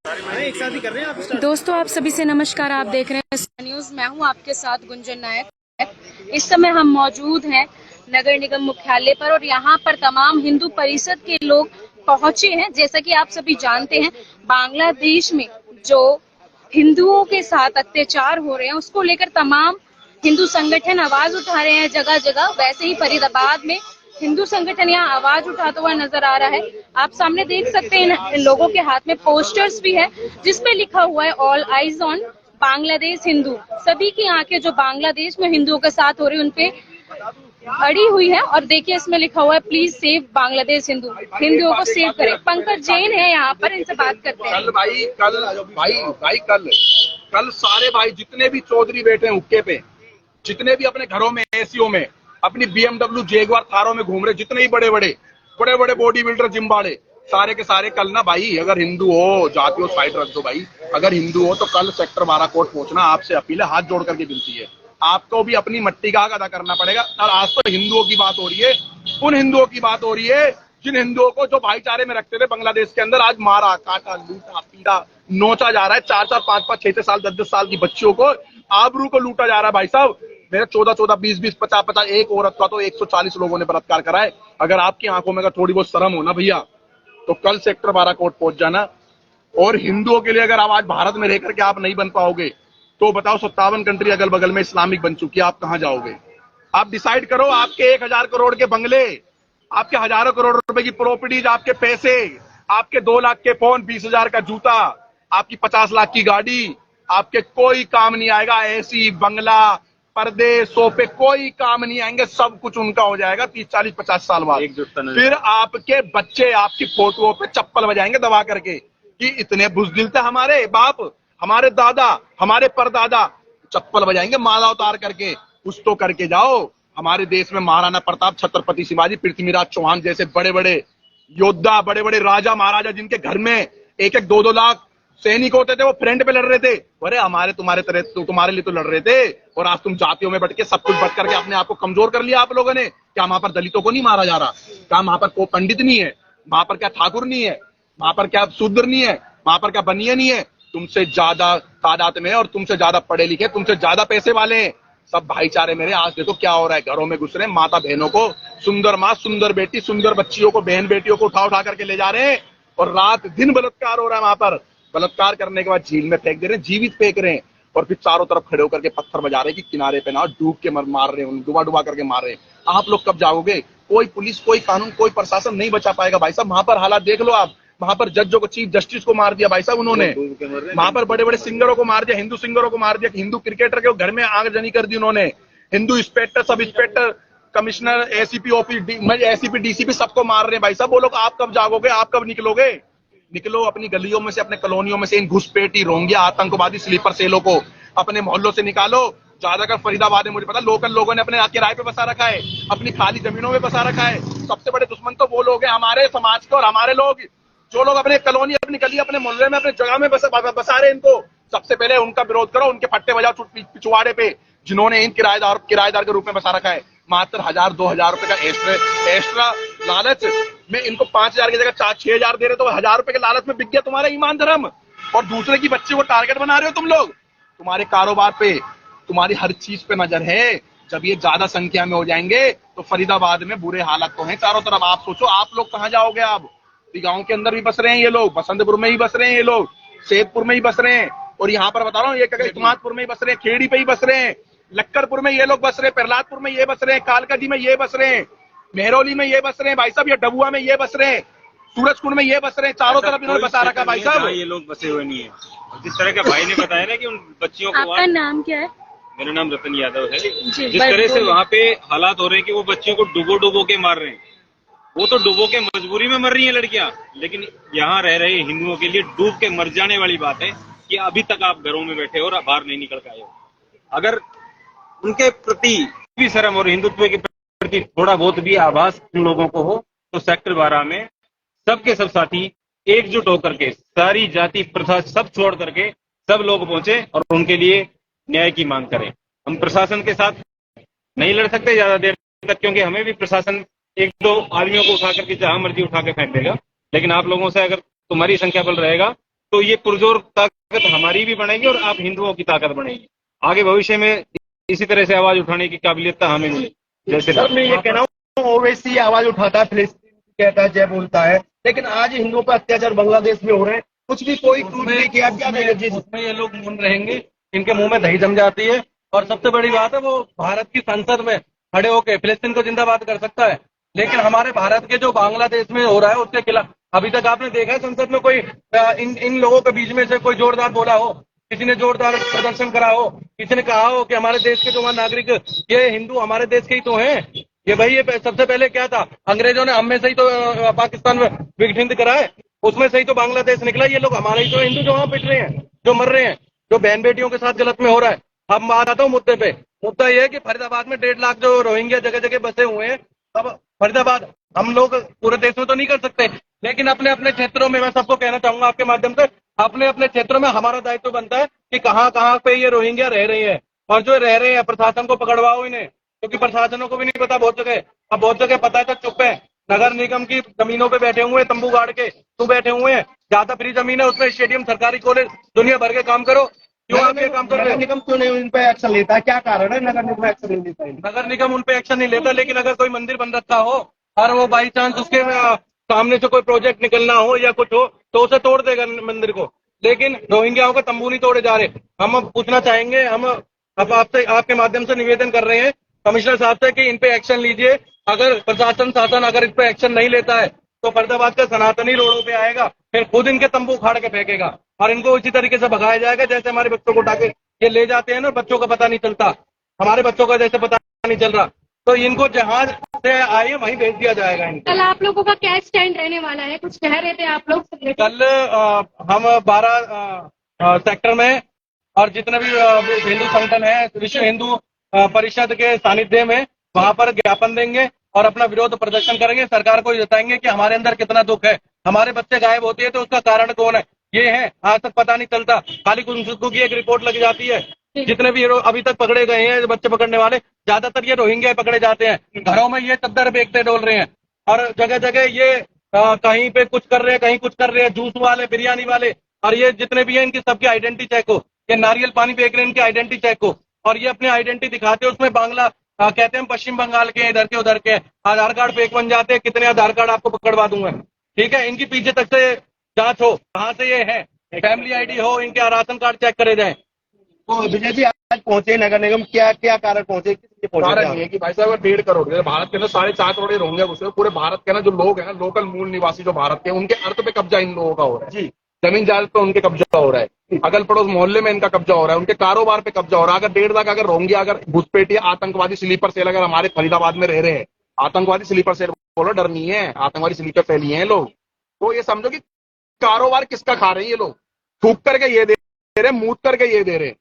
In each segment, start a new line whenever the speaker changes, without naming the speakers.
एक साथ ही कर रहे हैं आप।
दोस्तों आप सभी से नमस्कार। आप देख रहे हैं न्यूज। मैं हूं आपके साथ गुंजन नायक। इस समय हम मौजूद हैं नगर निगम मुख्यालय पर और यहां पर तमाम हिंदू परिषद के लोग पहुंचे हैं। जैसा कि आप सभी जानते हैं, बांग्लादेश में जो हिंदुओं के साथ अत्याचार हो रहे हैं उसको लेकर तमाम हिंदू संगठन आवाज उठा रहे हैं जगह जगह। वैसे ही फरीदाबाद में हिंदू संगठन यहाँ आवाज उठाता हुआ नजर आ रहा है। आप सामने देख सकते हैं इन लोगों के हाथ में पोस्टर्स भी है जिसपे लिखा हुआ है all eyes on Bangladesh Hindu. सभी की आंखें जो बांग्लादेश में हिंदुओं के साथ हो रही है उनपे अड़ी हुई है। और देखिए इसमें लिखा हुआ है प्लीज सेव बांग्लादेश हिंदू, हिंदुओं को सेव करें। पंकज जैन है यहाँ पर, इनसे बात करते हैं।
कल सारे भाई जितने भी चौधरी बैठे हैं हुक्के पे, जितने भी अपने घरों में एसीओ में अपनी BMW जेगवार थारों में घूम रहे, जितने ही बड़े बड़े बॉडी बिल्डर जिम्बाड़े, सारे के सारे कल ना भाई, अगर हिंदू हो जाति हो साइड रख दो भाई। अगर हिंदू हो तो कल सेक्टर 12 कोर्ट पहुंचना। आपसे अपील है, हाथ जोड़ करके विनती है, आपको भी अपनी मट्टी का हक अदा करना पड़ेगा। और आज तो हिंदुओं की बात हो रही है, उन हिंदुओं की बात हो रही है जिन हिंदुओं को जो भाईचारे में रखते थे बांग्लादेश के अंदर, आज मारा काटा लूटा पीटा नोचा जा रहा है। 4-4 5-5 6-6 साल 10-10 साल की बच्चियों को आबरू को लूटा जा रहा है। भाई साहब मेरे 14-14 20-20 50-50 एक औरत का तो 140 लोगों ने बलात्कार करा है। अगर आपकी आंखों में अगर थोड़ी बहुत शर्म हो ना भैया, तो कल सेक्टर 12 कोर्ट पहुंच जाना। और हिंदुओं के लिए अगर आज भारत में रहकर के आप नहीं बन पाओगे तो बताओ 57 कंट्री अगल बगल में इस्लामिक बन चुकी है, आप कहां जाओगे? आप डिसाइड करो। आपके 1000 करोड़ के बंगले, आपके हजारों करोड़ रुपए की प्रॉपर्टीज, आपके पैसे, आपके 2 लाख के फोन, 20,000 का जूता, आपकी 50 लाख की गाड़ी, आपके कोई काम नहीं आएगा। ऐसी बंगला, पर्दे, सोफे कोई काम नहीं आएंगे। सब कुछ उनका हो जाएगा 30-40-50 साल बाद। फिर आपके बच्चे आपकी फोटोओं पे चप्पल बजाएंगे दबा करके कि इतने बुज़दिल थे हमारे बाप, हमारे दादा, हमारे परदादा। चप्पल बजाएंगे माला उतार करके। कुछ तो करके जाओ। हमारे देश में महाराणा प्रताप, छत्रपति शिवाजी, पृथ्वीराज चौहान जैसे बड़े बड़े योद्धा, बड़े बड़े राजा महाराजा, जिनके घर में 1-1 2-2 लाख सैनिक होते थे, वो फ्रंट पे लड़ रहे थे। अरे हमारे तुम्हारे तरह तुम्हारे लिए तो लड़ रहे थे। और आज तुम जातियों में बैठ के सब कुछ बट करके अपने आप को कमजोर कर लिया आप लोगों ने। क्या वहां पर दलितों को नहीं मारा जा रहा? क्या वहां पर कोई पंडित नहीं है? वहां पर क्या ठाकुर नहीं है? वहां पर क्या शूद्र नहीं है? वहां पर क्या बनिए नहीं है? तुमसे ज्यादा तादाद में और तुमसे ज्यादा पढ़े लिखे, तुमसे ज्यादा पैसे वाले हैं सब भाईचारे मेरे। आज देखो क्या हो रहा है, घरों में घुस रहे हैं, माता बहनों को, सुंदर माँ, सुंदर बेटी, सुंदर बच्चियों को, बहन बेटियों को उठा उठा करके ले जा रहे हैं। और रात दिन बलात्कार हो रहा है वहां पर। बलात्कार करने के बाद झील में फेंक दे रहे हैं, जीवित फेंक रहे हैं। और फिर चारों तरफ खड़े होकर के पत्थर बजा रहे हैं कि किनारे पे ना डूब के मार रहे हैं, डुबा डुबा करके मार रहे हैं। आप लोग कब जाओगे? कोई पुलिस, कोई कानून, कोई प्रशासन नहीं बचा पाएगा भाई साहब। वहां पर हालात देख लो आप। वहां पर जजों को, चीफ जस्टिस को मार दिया भाई साहब उन्होंने। वहां पर बड़े बड़े सिंगरों को मार दिया, हिंदू सिंगरों को मार दिया, हिंदू क्रिकेटर के घर में आगजनी कर दी उन्होंने। Hindu inspector, sub inspector, commissioner, ACP office, ACP DCP सबको मार रहे हैं भाई साहब। बोलो आप कब जागोगे? आप कब निकलोगे? निकलो अपनी गलियों में से, अपने कॉलोनियों में से इन घुसपैठी, रोंगिया, आतंकवादी स्लीपर सेलों को अपने मोहल्लों से निकालो। ज्यादातर फरीदाबाद में मुझे पता लोकल लोगों ने अपने किराए पे बसा रखा है, अपनी खाली जमीनों में बसा रखा है। सबसे बड़े दुश्मन तो वो लोग हैं हमारे समाज के और हमारे लोग, जो लोग अपने कॉलोनी, अपनी गली, अपने मोहल्ले में, अपने जगह में बसा रहे हैं। इनको सबसे पहले उनका विरोध करो, उनके फट्टे बजाओ पिछवाड़े पे, जिन्होंने इन किराएदार के रूप में बसा रखा है। मात्र 1000-2000 रुपए का एक्स्ट्रा लालच में इनको 5000 की जगह 6-6000 दे रहे, तो 1000 रुपए के लालच में बिक गया तुम्हारा ईमान धर्म। और दूसरे की बच्चे को टारगेट बना रहे हो तुम लोग। तुम्हारे कारोबार पे, तुम्हारी हर चीज पे नजर है। जब ये ज्यादा संख्या में हो जाएंगे तो फरीदाबाद में बुरे हालात तो हैं चारों तरफ। आप सोचो आप लोग कहाँ जाओगे? आप गांव के अंदर भी बस रहे हैं ये लोग, बसंतपुर में ही बस रहे हैं ये लोग, सैदपुर में ही बस रहे हैं, और यहाँ पर बता रहा हूँ ये इस्मातपुर में ही बस रहे हैं, खेड़ी पे ही बस रहे हैं, लक्कड़पुर में ये लोग बस रहे हैं, प्रहलादपुर में ये बस रहे हैं, कालकाजी में ये बस रहे हैं, मेहरौली में ये बस रहे हैं भाई साहब, ये डबुआ में ये बस रहे हैं, सूरजकुंड में ये बस रहे हैं। चारों तरफ इन्होंने बता रखा भाई साहब।
ये लोग बसे हुए नहीं है। जिस तरह के भाई ने बताया ना कि उन बच्चियों को,
आपका नाम क्या है?
मेरा नाम रतन यादव है। जिस तरह से वहाँ पे हालात हो रहे हैं कि वो बच्चियों को डुबो के मार रहे हैं, वो तो डुबो के मजबूरी में मर रही है लड़कियां, लेकिन यहाँ रह रहे हिंदुओं के लिए डूब के मर जाने वाली बात है कि अभी तक आप घरों में बैठे हो और बाहर नहीं निकल पाए हो। अगर उनके प्रति भी शर्म और हिंदुत्व के प्रति थोड़ा बहुत भी आभास उन लोगों को हो तो सेक्टर 12 में सबके सब साथी एकजुट होकर के, सारी जाति प्रथा सब छोड़ करके सब लोग पहुंचे और उनके लिए न्याय की मांग करें। हम प्रशासन के साथ नहीं लड़ सकते ज्यादा देर तक, क्योंकि हमें भी प्रशासन 1-2 आदमियों को उठा करके जहां मर्जी उठा के फेंक देगा, लेकिन आप लोगों से अगर तुम्हारी संख्या बल रहेगा तो ये पुरजोर ताकत हमारी भी बनेगी और आप हिंदुओं की ताकत बनेगी। आगे भविष्य में इसी तरह से आवाज उठाने की काबिलियत हमें मिले। जैसे
सर मैं ये कहना हूँ, ओवैसी आवाज उठाता है, फिलिस्तीन कहता है, जय बोलता है, लेकिन आज हिंदुओं पर अत्याचार बांग्लादेश में हो रहे हैं, कुछ भी कोई ट्वीट नहीं किया। क्या देंगे
उसमें ये लोग मौन रहेंगे, इनके मुंह में दही जम जाती है। और सबसे बड़ी बात है, वो भारत की संसद में खड़े होकर फिलिस्तीन को जिंदाबाद कर सकता है, लेकिन हमारे भारत के जो बांग्लादेश में हो रहा है उसके खिलाफ अभी तक आपने देखा है संसद में कोई इन लोगों के बीच में से कोई जोरदार बोला हो, किसी ने जोरदार प्रदर्शन करा हो, किसी ने कहा हो कि हमारे देश के जो वहाँ नागरिक ये हिंदू हमारे देश के ही तो हैं। ये भाई ये सबसे पहले क्या था, अंग्रेजों ने हम में से ही तो पाकिस्तान में विघटित करा है, उसमें से ही तो बांग्लादेश निकला। ये लोग हमारे ही तो हिंदू जो वहाँ पिट रहे हैं, जो मर रहे हैं, जो बहन बेटियों के साथ गलत में हो रहा है। अब मैं आता हूँ मुद्दे पे। मुद्दा ये है कि फरीदाबाद में 1.5 लाख जो रोहिंग्या जगह जगह बसे हुए हैं। अब फरीदाबाद हम लोग पूरे देश में तो नहीं कर सकते, लेकिन अपने अपने क्षेत्रों में मैं सबको कहना चाहूंगा आपके माध्यम से, अपने अपने क्षेत्रों में हमारा दायित्व बनता है कि कहाँ कहाँ पे ये रोहिंग्या रह रही है, और जो रह रहे हैं प्रशासन को पकड़वाओ इन्हें, क्योंकि प्रशासनों को भी नहीं पता बहुत जगह। अब बहुत जगह पता है तो चुप है। नगर निगम की जमीनों पे बैठे हुए हैं, तंबू गाड़ के तू बैठे हुए हैं, ज्यादा फ्री जमीन है उसमें स्टेडियम, सरकारी कॉलेज, दुनिया भर के काम करो। क्यों आप ये काम कर रहे
नगर
हैं?
निगम क्यों नहीं उन पर एक्शन लेता है? क्या कारण है नगर निगम एक्शन नहीं लेता है?
नगर निगम उन पे एक्शन नहीं लेता, लेकिन अगर कोई मंदिर बन रखा हो और वो बाई चांस उसके सामने से कोई प्रोजेक्ट निकलना हो या कुछ हो तो उसे तोड़ देगा मंदिर को, लेकिन रोहिंग्याओं का तंबू नहीं तोड़े जा रहे। हम अब पूछना चाहेंगे, हम अब आपसे आपके माध्यम से निवेदन कर रहे हैं कमिश्नर साहब से कि इन पे एक्शन लीजिए। अगर प्रशासन शासन अगर इस पे एक्शन नहीं लेता है तो फरीदाबाद का सनातनी रोडों पे आएगा, फिर खुद इनके तंबू उखाड़ के फेंकेगा और इनको इसी तरीके से भगाया जाएगा जैसे हमारे बच्चों को उठा के ये ले जाते हैं ना, बच्चों का पता नहीं चलता, हमारे बच्चों का जैसे पता नहीं चल रहा, तो इनको जहां से आए वहीं भेज दिया जाएगा इनको।
कल आप लोगों का क्या स्टैंड रहने वाला है, कुछ कह रहे थे आप लोग?
कल हम 12 सेक्टर में और जितने भी हिंदू संगठन है, विश्व हिंदू परिषद के सानिध्य में वहां पर ज्ञापन देंगे और अपना विरोध प्रदर्शन करेंगे। सरकार को जताएंगे कि हमारे अंदर कितना दुख है, हमारे बच्चे गायब होते हैं तो उसका कारण कौन है, ये है आज तक पता नहीं चलता। खाली गुमशुदगी की एक रिपोर्ट लग जाती है। जितने भी अभी तक पकड़े गए हैं बच्चे पकड़ने वाले, ज्यादातर ये रोहिंग्या पकड़े जाते हैं। घरों में ये चद्दर बेचते डोल रहे हैं और जगह जगह ये कहीं पे कुछ कर रहे हैं, कहीं कुछ कर रहे हैं, जूस वाले, बिरयानी वाले, और ये जितने भी हैं इनकी सबकी आइडेंटिटी चेक हो। ये नारियल पानी बेच रहे हैं, इनकी आइडेंटिटी चेक हो, और ये अपनी आइडेंटिटी दिखाते हैं, उसमें बांग्ला कहते हैं हम पश्चिम बंगाल के, इधर के उधर के, आधार कार्ड फेक बन जाते हैं। कितने आधार कार्ड आपको पकड़वा दूंगा, ठीक है। इनकी पीछे तक से जांच हो, कहाँ से ये है, फैमिली आईडी हो, इनके राशन कार्ड चेक करे जाए।
तो विजय जी आज पहुंचे नगर निगम, क्या क्या कारण पहुंचे, किस लिए पहुंचे?
कारण ये है कि भाई साहब 1.5 करोड़, जैसे भारत के अंदर 4.5 करोड़ रोहिंग्या घुसे, पूरे भारत के ना जो लोग हैं ना, लोकल मूल निवासी जो भारत के, उनके अर्थ पे कब्जा इन लोगों का हो रहा है जी। जमीन जायदाद पे उनके कब्जा हो रहा है, अगल पड़ोस मोहल्ले में इनका कब्जा हो रहा है, उनके कारोबार पे कब्जा हो रहा है। अगर 1.5 लाख अगर रोहिंग्या अगर घुसपैठिया आतंकवादी स्लीपर सेल अगर हमारे फरीदाबाद में रह रहे हैं, आतंकवादी स्लीपर सेल बोलो, डर नहीं है, आतंकवादी स्लीपर सेल ही है लोग, तो ये समझो कि कारोबार किसका खा रहे हैं ये लोग, थूक करके ये दे रहे, मूत करके ये दे रहे,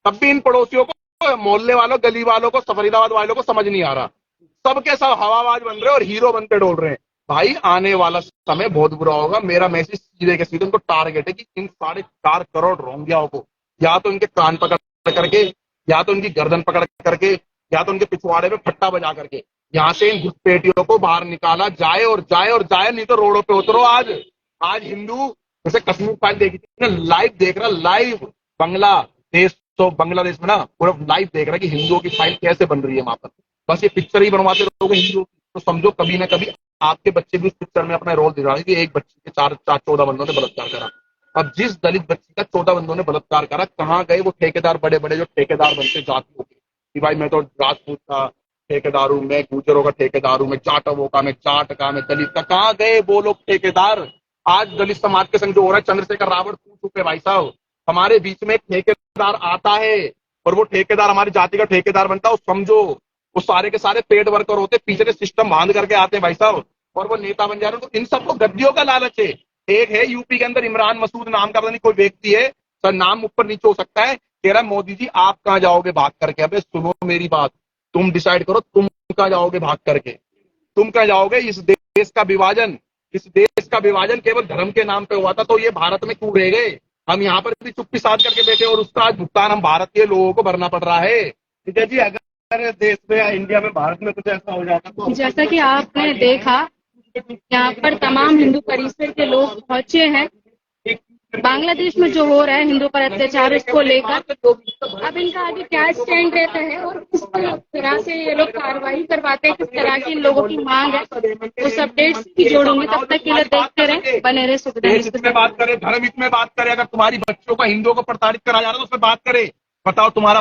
तब भी इन पड़ोसियों को, मोहल्ले वालों, गली वालों को, फरीदाबाद वालों को समझ नहीं आ रहा। सबके सब हवाबाज बन रहे और हीरो बनते डोल रहे हैं। भाई आने वाला समय बहुत बुरा होगा। मेरा मैसेज सीधे के सीधे उनको टारगेट है कि इन 4.5 करोड़ रोहिंग्याओं को या तो इनके कान पकड़ करके, या तो इनकी गर्दन पकड़ करके, या तो उनके पिछवाड़े में फट्टा बजा करके यहाँ से इन घुसपैठियों को बाहर निकाला जाए और जाए और जाए, नहीं तो रोडों पे उतरो। आज हिंदू, जैसे कश्मीर फाइल देखी थी, लाइव देख रहा, लाइव बांग्लादेश, तो बांग्लादेश में ना पूरा लाइव देख रहा है कि हिंदुओं की फाइल कैसे बन रही है वहां पर। बस ये पिक्चर ही बनवाते रहोगे हिंदुओं की, तो समझो कभी ना कभी आपके बच्चे भी उस पिक्चर में अपना रोल दिखा रहे हैं कि एक बच्चे के 14 बंदों ने बलात्कार करा। अब जिस दलित बच्ची का 14 बंदों ने बलात्कार करा, कहाँ गए वो ठेकेदार, बड़े बड़े जो ठेकेदार बनते जाति होते कि भाई मैं तो राजपूत का ठेकेदार हूँ, मैं गुजरों का ठेकेदार हूँ, मैं जाटवों का, मैं जाट का, मैं दलित का, कहाँ गए वो लोग ठेकेदार? आज दलित समाज के संग जो हो रहा है, चंद्रशेखर रावत पूछ चुके भाई साहब, हमारे बीच में एक ठेकेदार आता है और वो ठेकेदार हमारी जाति का ठेकेदार बनता है, समझो वो सारे के सारे पेड वर्कर होते, पीछे से सिस्टम बांध करके आते हैं भाई साहब, और वो नेता बन जा रहे हैं। तो इन सबको गद्दियों का लालच है। एक है यूपी के अंदर इमरान मसूद नाम का, पता नहीं कोई व्यक्ति है सर, नाम ऊपर नीचे हो सकता है, कह रहा मोदी जी आप कहाँ जाओगे भाग करके। अबे सुनो मेरी बात, तुम डिसाइड करो तुम कहाँ जाओगे भाग करके, तुम कहाँ जाओगे। इस देश का विभाजन केवल धर्म के नाम पे हुआ था, तो ये भारत में क्यों रह गए? हम यहाँ पर भी चुप्पी साध करके बैठे और उसका आज भुगतान हम भारतीय लोगों को भरना पड़ रहा है।
विजय जी अगर देश में या इंडिया में, भारत में कुछ ऐसा हो जाता तो?
जैसा कि आपने देखा यहाँ पर तमाम हिंदू परिसर के लोग पहुंचे हैं। बांग्लादेश में जो हो रहा है हिंदू पर अत्याचार, इसको लेकर अब इनका आगे क्या स्टैंड रहता है और किस तरह से ये लोग कार्रवाई करवाते हैं, किस तरह की इन लोगों की मांग है, उस अपडेट्स की जोड़ूंगी। तब तक के लिए देखते रहे, बने रहे सुविधा
देश हित में बात करे, धर्म हित में बात करे। अगर तुम्हारी बच्चों का हिंदुओं को प्रताड़ित करा जा रहा है तो उस पर बात करे। बताओ तुम्हारा